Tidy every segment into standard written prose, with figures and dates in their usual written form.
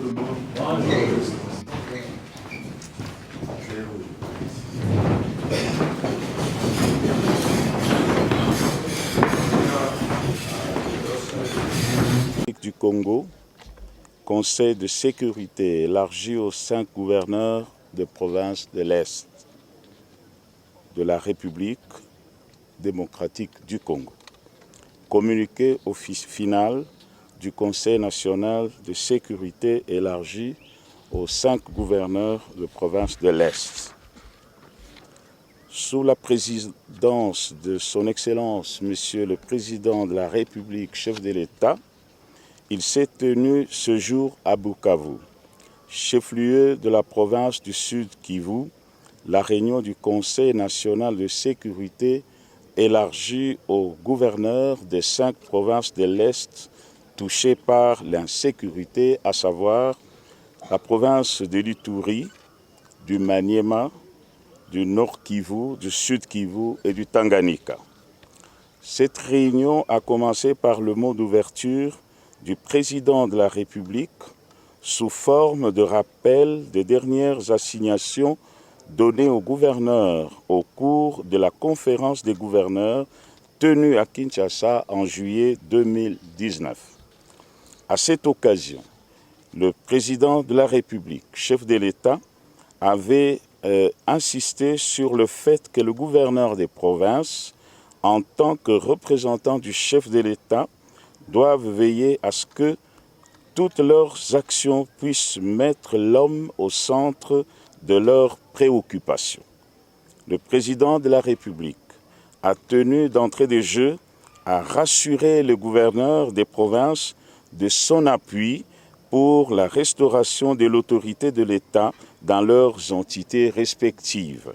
le monde. Du Congo, Conseil de sécurité élargi aux 5 gouverneurs de province de l'Est de la République démocratique du Congo. Communiqué final du Conseil national de sécurité élargi aux 5 gouverneurs de province de l'Est. Sous la présidence de son Excellence, Monsieur le Président de la République, chef de l'État, il s'est tenu ce jour à Bukavu, chef-lieu de la province du Sud Kivu, la réunion du Conseil national de sécurité élargie aux gouverneurs des 5 provinces de l'Est touchées par l'insécurité, à savoir la province de l'Ituri, du Maniema, du Nord Kivu, du Sud Kivu et du Tanganyika. Cette réunion a commencé par le mot d'ouverture du président de la République sous forme de rappel des dernières assignations données aux gouverneurs au cours de la conférence des gouverneurs tenue à Kinshasa en juillet 2019. À cette occasion, le président de la République, chef de l'État, avait insisté sur le fait que le gouverneur des provinces, en tant que représentant du chef de l'État, doivent veiller à ce que toutes leurs actions puissent mettre l'homme au centre de leurs préoccupations. Le président de la République a tenu d'entrée de jeu à rassurer les gouverneurs des provinces de son appui pour la restauration de l'autorité de l'État dans leurs entités respectives.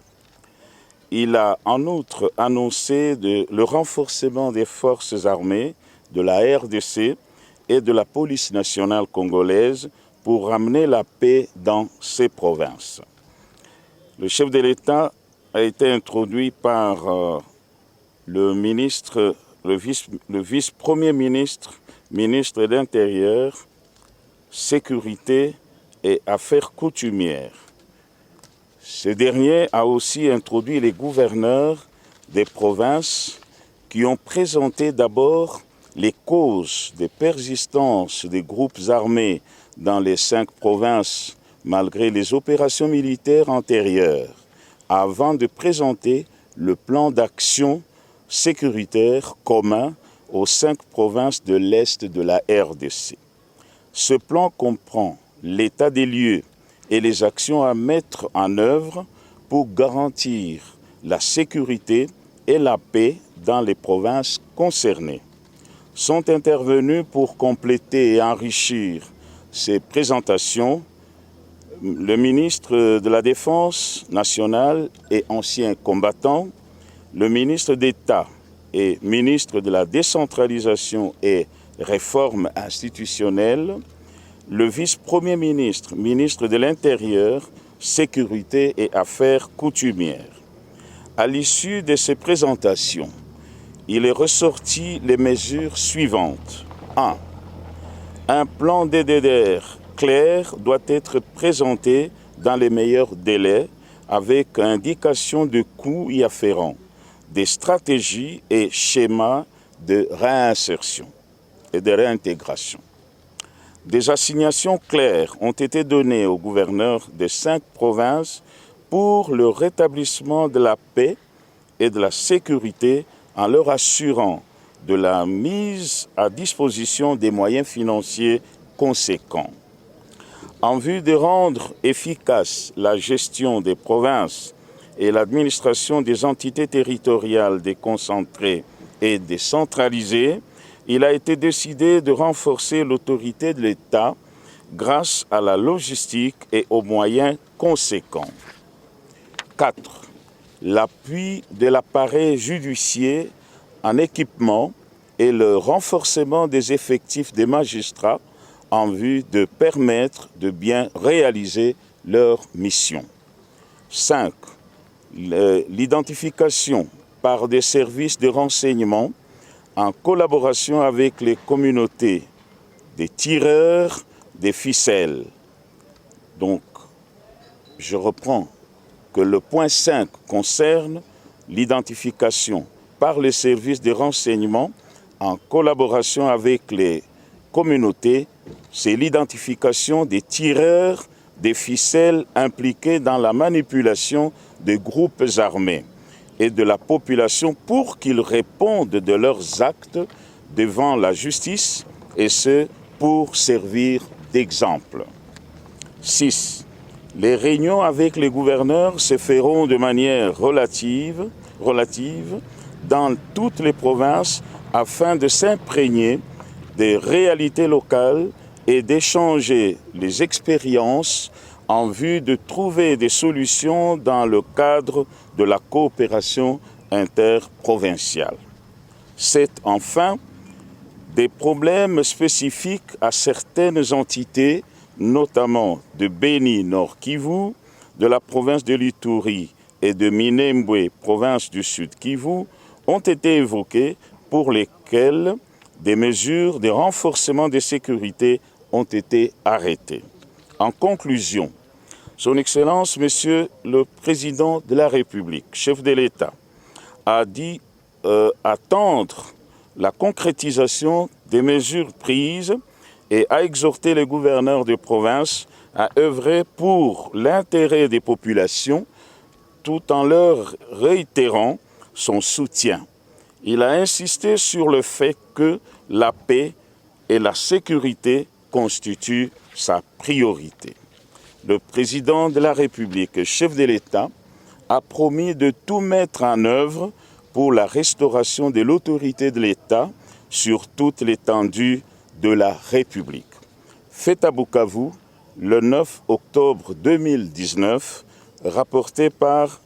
Il a en outre annoncé le renforcement des forces armées de la RDC et de la police nationale congolaise pour ramener la paix dans ces provinces. Le chef de l'État a été introduit par le vice-premier ministre, ministre de l'Intérieur, Sécurité et Affaires coutumières. Ce dernier a aussi introduit les gouverneurs des provinces qui ont présenté d'abord les causes de persistance des groupes armés dans les 5 provinces malgré les opérations militaires antérieures, avant de présenter le plan d'action sécuritaire commun aux 5 provinces de l'Est de la RDC. Ce plan comprend l'état des lieux et les actions à mettre en œuvre pour garantir la sécurité et la paix dans les provinces concernées. Sont intervenus pour compléter et enrichir ces présentations le ministre de la Défense nationale et ancien combattant, le ministre d'État et ministre de la Décentralisation et Réforme institutionnelle, le vice-premier ministre, ministre de l'Intérieur, Sécurité et Affaires coutumières. À l'issue de ces présentations, il est ressorti les mesures suivantes. 1. Un plan DDR clair doit être présenté dans les meilleurs délais avec indication de coûts y afférents, des stratégies et schémas de réinsertion et de réintégration. Des assignations claires ont été données aux gouverneurs des 5 provinces pour le rétablissement de la paix et de la sécurité en leur assurant de la mise à disposition des moyens financiers conséquents. En vue de rendre efficace la gestion des provinces et l'administration des entités territoriales déconcentrées et décentralisées, il a été décidé de renforcer l'autorité de l'État grâce à la logistique et aux moyens conséquents. 4. L'appui de l'appareil judiciaire en équipement et le renforcement des effectifs des magistrats en vue de permettre de bien réaliser leur mission. 5. L'identification par des services de renseignement en collaboration avec les communautés des tireurs des ficelles Donc, je reprends que le point 5 concerne l'identification par les services de renseignement en collaboration avec les communautés. C'est l'identification des tireurs des ficelles impliqués dans la manipulation des groupes armés et de la population pour qu'ils répondent de leurs actes devant la justice, et ce, pour servir d'exemple. 6. Les réunions avec les gouverneurs se feront de manière relative dans toutes les provinces afin de s'imprégner des réalités locales et d'échanger les expériences en vue de trouver des solutions dans le cadre de la coopération interprovinciale. 7. Enfin, des problèmes spécifiques à certaines entités, notamment de Beni Nord Kivu, de la province de l'Ituri et de Minembwe, province du Sud Kivu, ont été évoqués pour lesquels des mesures de renforcement de sécurité ont été arrêtées. En conclusion, Son Excellence, Monsieur le Président de la République, chef de l'État, a dit attendre la concrétisation des mesures prises et a exhorté les gouverneurs de province à œuvrer pour l'intérêt des populations tout en leur réitérant son soutien. Il a insisté sur le fait que la paix et la sécurité constituent sa priorité. Le président de la République, chef de l'État, a promis de tout mettre en œuvre pour la restauration de l'autorité de l'État sur toute l'étendue de la République. Fait à Bukavu, le 9 octobre 2019, rapporté par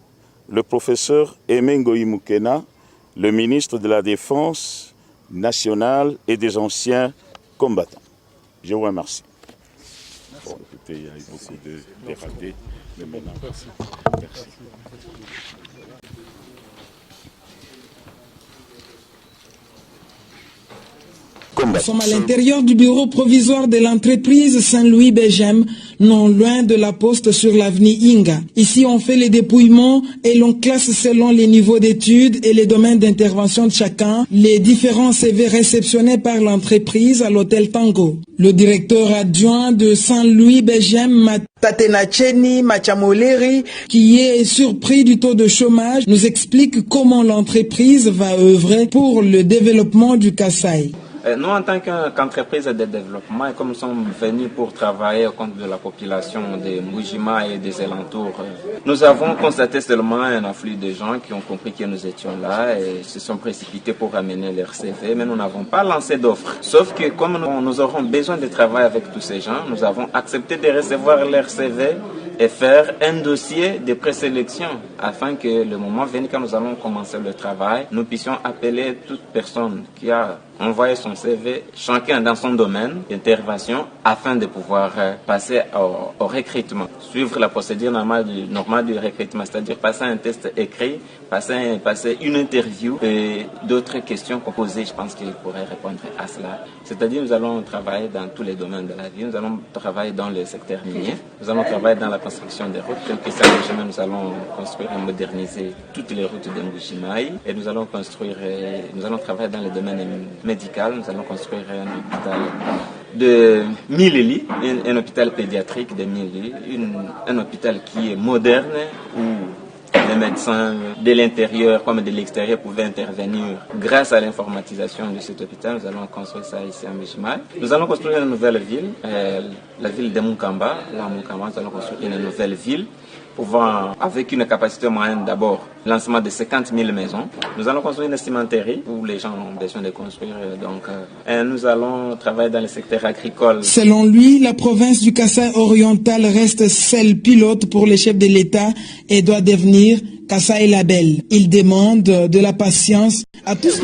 le professeur Emengoï Mukena, le ministre de la Défense nationale et des anciens combattants. Je vous remercie. Bon, écoutez, il y a eu beaucoup de ratés, mais maintenant, merci. Nous sommes à l'intérieur du bureau provisoire de l'entreprise Saint-Louis Begem, non loin de la poste sur l'avenue Inga. Ici, on fait les dépouillements et l'on classe selon les niveaux d'études et les domaines d'intervention de chacun les différents CV réceptionnés par l'entreprise à l'hôtel Tango. Le directeur adjoint de Saint-Louis Begem, Tatenacheni Machamoleri, qui est surpris du taux de chômage, nous explique comment l'entreprise va œuvrer pour le développement du Kasaï. Nous, en tant qu'entreprise de développement, et comme nous sommes venus pour travailler au compte de la population de Mbujima et des alentours, nous avons constaté seulement un afflux de gens qui ont compris que nous étions là et se sont précipités pour amener leur CV, mais nous n'avons pas lancé d'offres. Sauf que comme nous aurons besoin de travailler avec tous ces gens, nous avons accepté de recevoir leur CV et faire un dossier de présélection afin que le moment venu, quand nous allons commencer le travail, nous puissions appeler toute personne qui a envoyé son CV, chacun dans son domaine d'intervention, afin de pouvoir passer au recrutement. Suivre la procédure normale du recrutement, c'est-à-dire passer un test écrit, passer une interview et d'autres questions qu'on posait. Je pense qu'il pourrait répondre à cela. C'est-à-dire nous allons travailler dans tous les domaines de la vie. Nous allons travailler dans le secteur minier. Nous allons travailler dans la construction des routes. Quelques années, nous allons construire et moderniser toutes les routes de Mbujimaï. Et nous allons travailler dans le domaine médical. Nous allons construire un hôpital de 1000 lits, un hôpital pédiatrique de 1000 lits, un hôpital qui est moderne où les médecins de l'intérieur comme de l'extérieur pouvaient intervenir grâce à l'informatisation de cet hôpital. Nous allons construire ça ici à Mbujimaï. Nous allons construire une nouvelle ville, la ville de Mukamba. Là, à Mukamba, nous allons construire une nouvelle ville pouvant, avec une capacité moyenne d'abord, lancement de 50 000 maisons. Nous allons construire une cimenterie où les gens ont besoin de construire. Nous allons travailler dans le secteur agricole. Selon lui, la province du Kasaï oriental reste celle pilote pour les chefs de l'État et doit devenir Kasaï Label. Il demande de la patience à tous.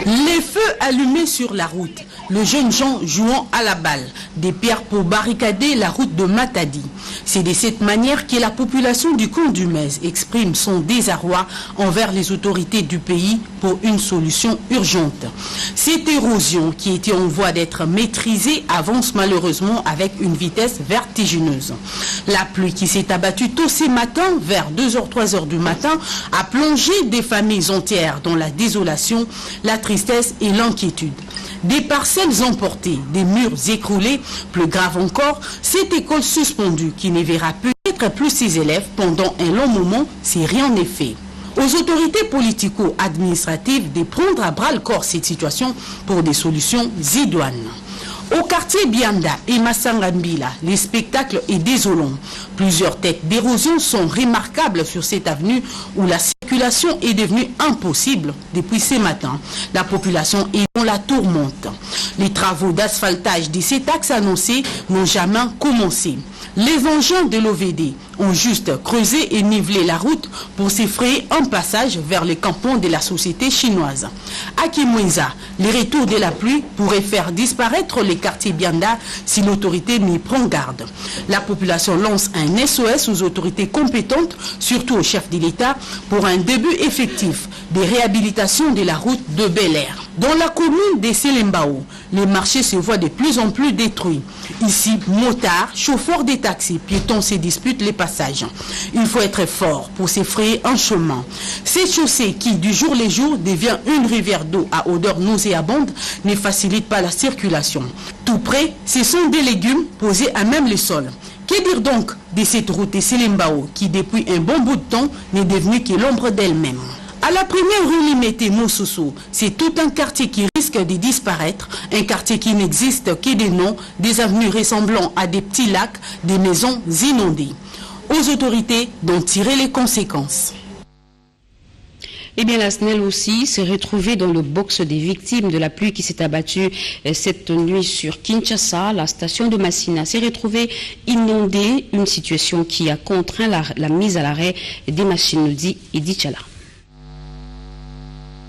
Les feux allumés sur la route, le jeune Jean jouant à la balle, des pierres pour barricader la route de Matadi. C'est de cette manière que la population du camp du Mez exprime son désarroi envers les autorités du pays pour une solution urgente. Cette érosion qui était en voie d'être maîtrisée avance malheureusement avec une vitesse vertigineuse. La pluie qui s'est abattue tôt ce matin, vers 2h, 3h du matin, a plongé des familles entières dans la désolation, la tristesse et l'inquiétude. Des parcelles emportées, des murs écroulés, plus grave encore, cette école suspendue qui ne verra peut-être plus ses élèves pendant un long moment si rien n'est fait. Aux autorités politico-administratives de prendre à bras le corps cette situation pour des solutions idoines. Au quartier Bianda et Massangambila, les spectacles est désolant. Plusieurs têtes d'érosion sont remarquables sur cette avenue où la circulation est devenue impossible depuis ce matin. La population est dans la tourmente. Les travaux d'asphaltage de cet axe annoncés n'ont jamais commencé. Les engins de l'OVD ont juste creusé et nivelé la route pour s'effrayer un passage vers les campements de la société chinoise. À Kimwenza, les retours de la pluie pourraient faire disparaître les quartiers Bianda si l'autorité n'y prend garde. La population lance un SOS aux autorités compétentes, surtout au chef de l'État, pour un début effectif des réhabilitations de la route de Bel Air. Dans la commune de Selembao, les marchés se voient de plus en plus détruits. Ici, motards, chauffeurs des taxis, piétons se disputent les passages. Il faut être fort pour s'effrayer un chemin. Cette chaussée qui, du jour le jour, devient une rivière d'eau à odeur nauséabonde, ne facilite pas la circulation. Tout près, ce sont des légumes posés à même le sol. Que dire donc de cette route de Selembao qui, depuis un bon bout de temps, n'est devenue que l'ombre d'elle-même? À la première rue Limete Moussousou, c'est tout un quartier qui risque de disparaître, un quartier qui n'existe que des noms, des avenues ressemblant à des petits lacs, des maisons inondées. Aux autorités d'en tirer les conséquences. Eh bien, la SNEL aussi s'est retrouvée dans le box des victimes de la pluie qui s'est abattue cette nuit sur Kinshasa. La station de Massina s'est retrouvée inondée, une situation qui a contraint la mise à l'arrêt des machines, nous dit Edith Chala.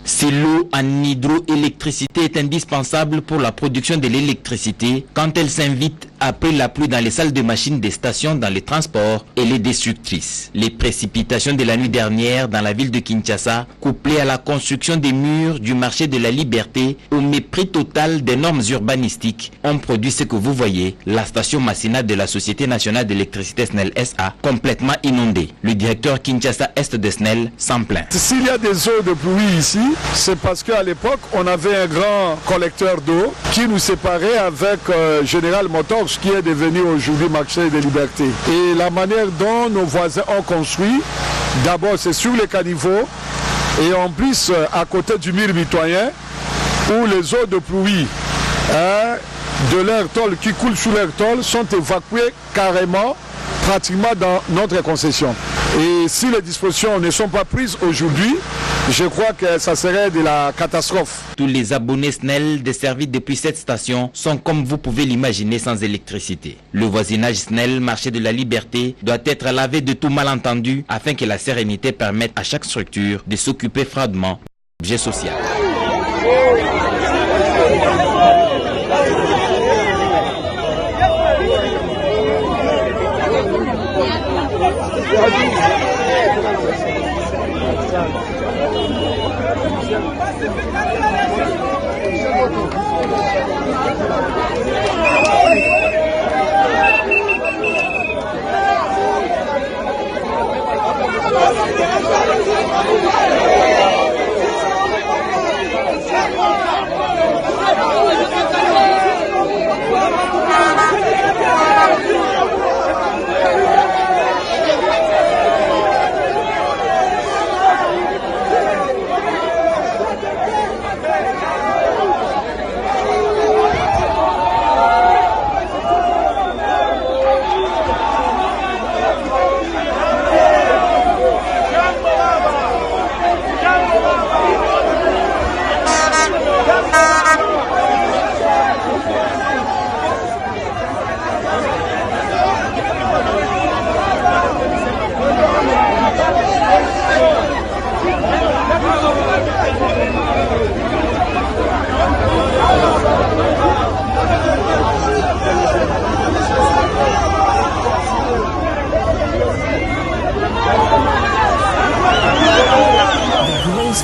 Si l'eau en hydroélectricité est indispensable pour la production de l'électricité, quand elle s'invite après la pluie dans les salles de machines des stations, dans les transports, elle est destructrice. Les précipitations de la nuit dernière dans la ville de Kinshasa, couplées à la construction des murs du marché de la Liberté, au mépris total des normes urbanistiques, ont produit ce que vous voyez, la station Massina de la Société nationale d'électricité SNEL SA, complètement inondée. Le directeur Kinshasa Est de SNEL s'en plaint. S'il y a des eaux de pluie ici, c'est parce qu'à l'époque, on avait un grand collecteur d'eau qui nous séparait avec General Motors, qui est devenu aujourd'hui marché de Liberté. Et la manière dont nos voisins ont construit, d'abord c'est sur les caniveaux, et en plus à côté du mur mitoyen, où les eaux de pluie de leur tôle qui coulent sous leur tôle sont évacuées carrément, pratiquement dans notre concession. Et si les dispositions ne sont pas prises aujourd'hui, je crois que ça serait de la catastrophe. Tous les abonnés SNEL desservis depuis cette station sont, comme vous pouvez l'imaginer, sans électricité. Le voisinage SNEL, marché de la Liberté, doit être lavé de tout malentendu afin que la sérénité permette à chaque structure de s'occuper froidement du objet social.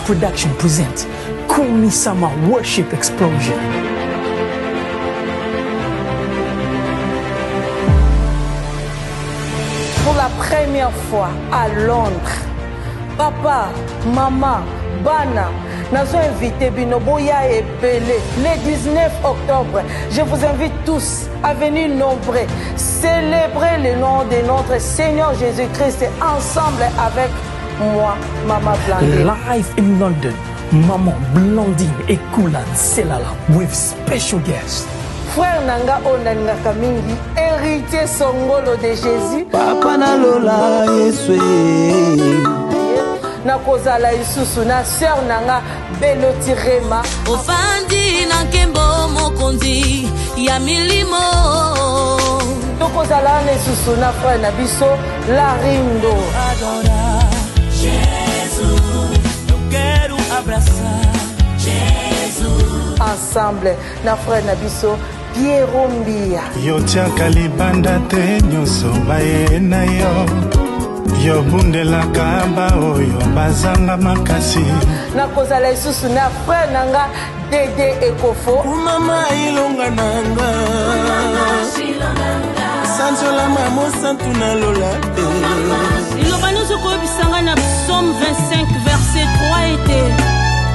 Production presents Kumi Sama Worship Explosion. Pour la première fois à Londres, papa, maman, bana, nous avons invité Binoboya et Belé le 19 octobre. Je vous invite tous à venir nombreux célébrer le nom de notre Seigneur Jésus-Christ ensemble avec moi, Maman Blandine. Live in London, Maman Blandine et Koulan Selala with special guests. Frère Nanga Onanga Kamingi, héritier Songolo de Jésus. Papa Nalola Yeswe. Nakozala isusu na sœur Nanga Beloti Rema. Ofandi na kembo mokonzi ya milimo. Nakozala na isusu na frère na biso Larindo. Adora Jesus, eu quero abraçar Jesus. Ensemble na frère na biso Piero Mbia. Yo tiaka libanda te nyoso baye na yo. Yo bundela kaba oyo bazanga makasi. Nakozala isusu na frère nanga Dede Ekofo. Mama ilonga nanga. Sanjola mamo santu na lola. Ilobano soko bisanga na Psaume 25 verset 3 était.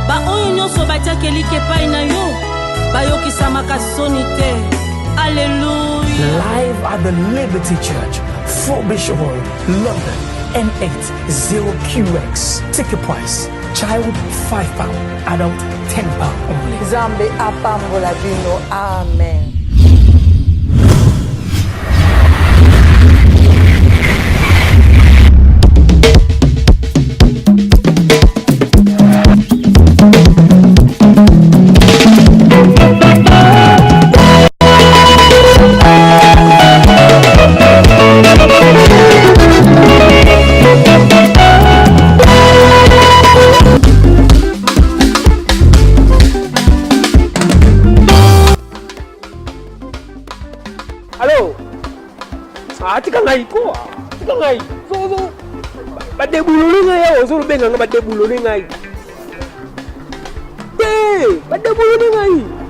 Ba oyo nyonso batiakeli kepai na yo. Bayokisamaka soni te. Alléluia. Live at the Liberty Church, Frobisher Road, London, N80QX. Ticket price, child £5, adult £10 only. Zambe apambola bino. Amen.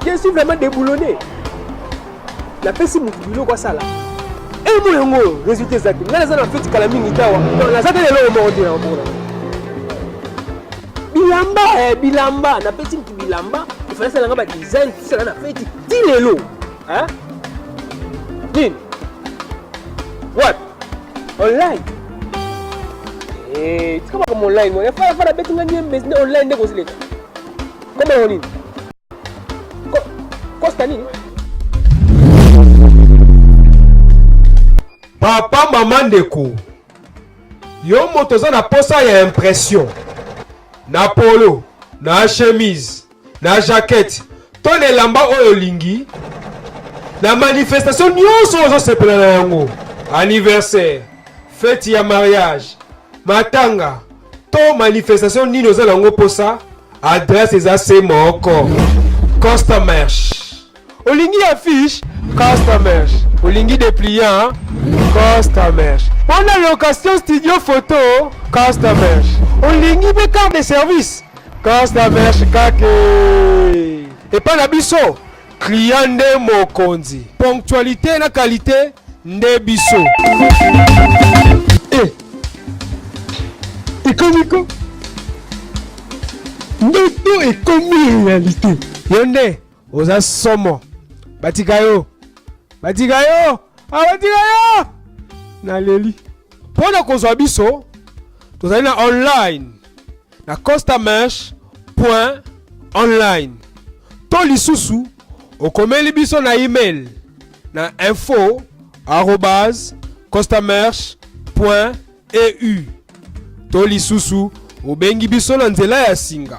Je suis vraiment déboulonné. La personne qui est là, ça là. Et moi, résultat exact. Nous avons fait que la minute là, on a fait le monde. Bilamba, na personne qui bilamba, il fallait ça là design, ça là fait tilelo. Hein? Din. What? Online. Eh, tu comme online, moi. Il faut faire la bête business online de cause là. Comment on dit? Papa maman ndeko yo moto za na posa ya impression na polo na chemise na jaquette ton elamba oyo lingi na manifestation nyonso ozo sepela na yango anniversaire fête ya mariage matanga to manifestation nini oza nango posa adresse eza se moko customers olingi affiche customers olingi dépliant customers on a location studio photo customers olingi be carte de service customers kake et pas la biso client nde mokonzi ponctualité na qualité nde biso ekomiko ndoto ekomi réalité yonde oza somo batikayo na leli pona kozwa biso tozali na online na customers.online to lisusu okomeli biso na email na info@customers.eu to lisusu obengi biso na nzela ya singa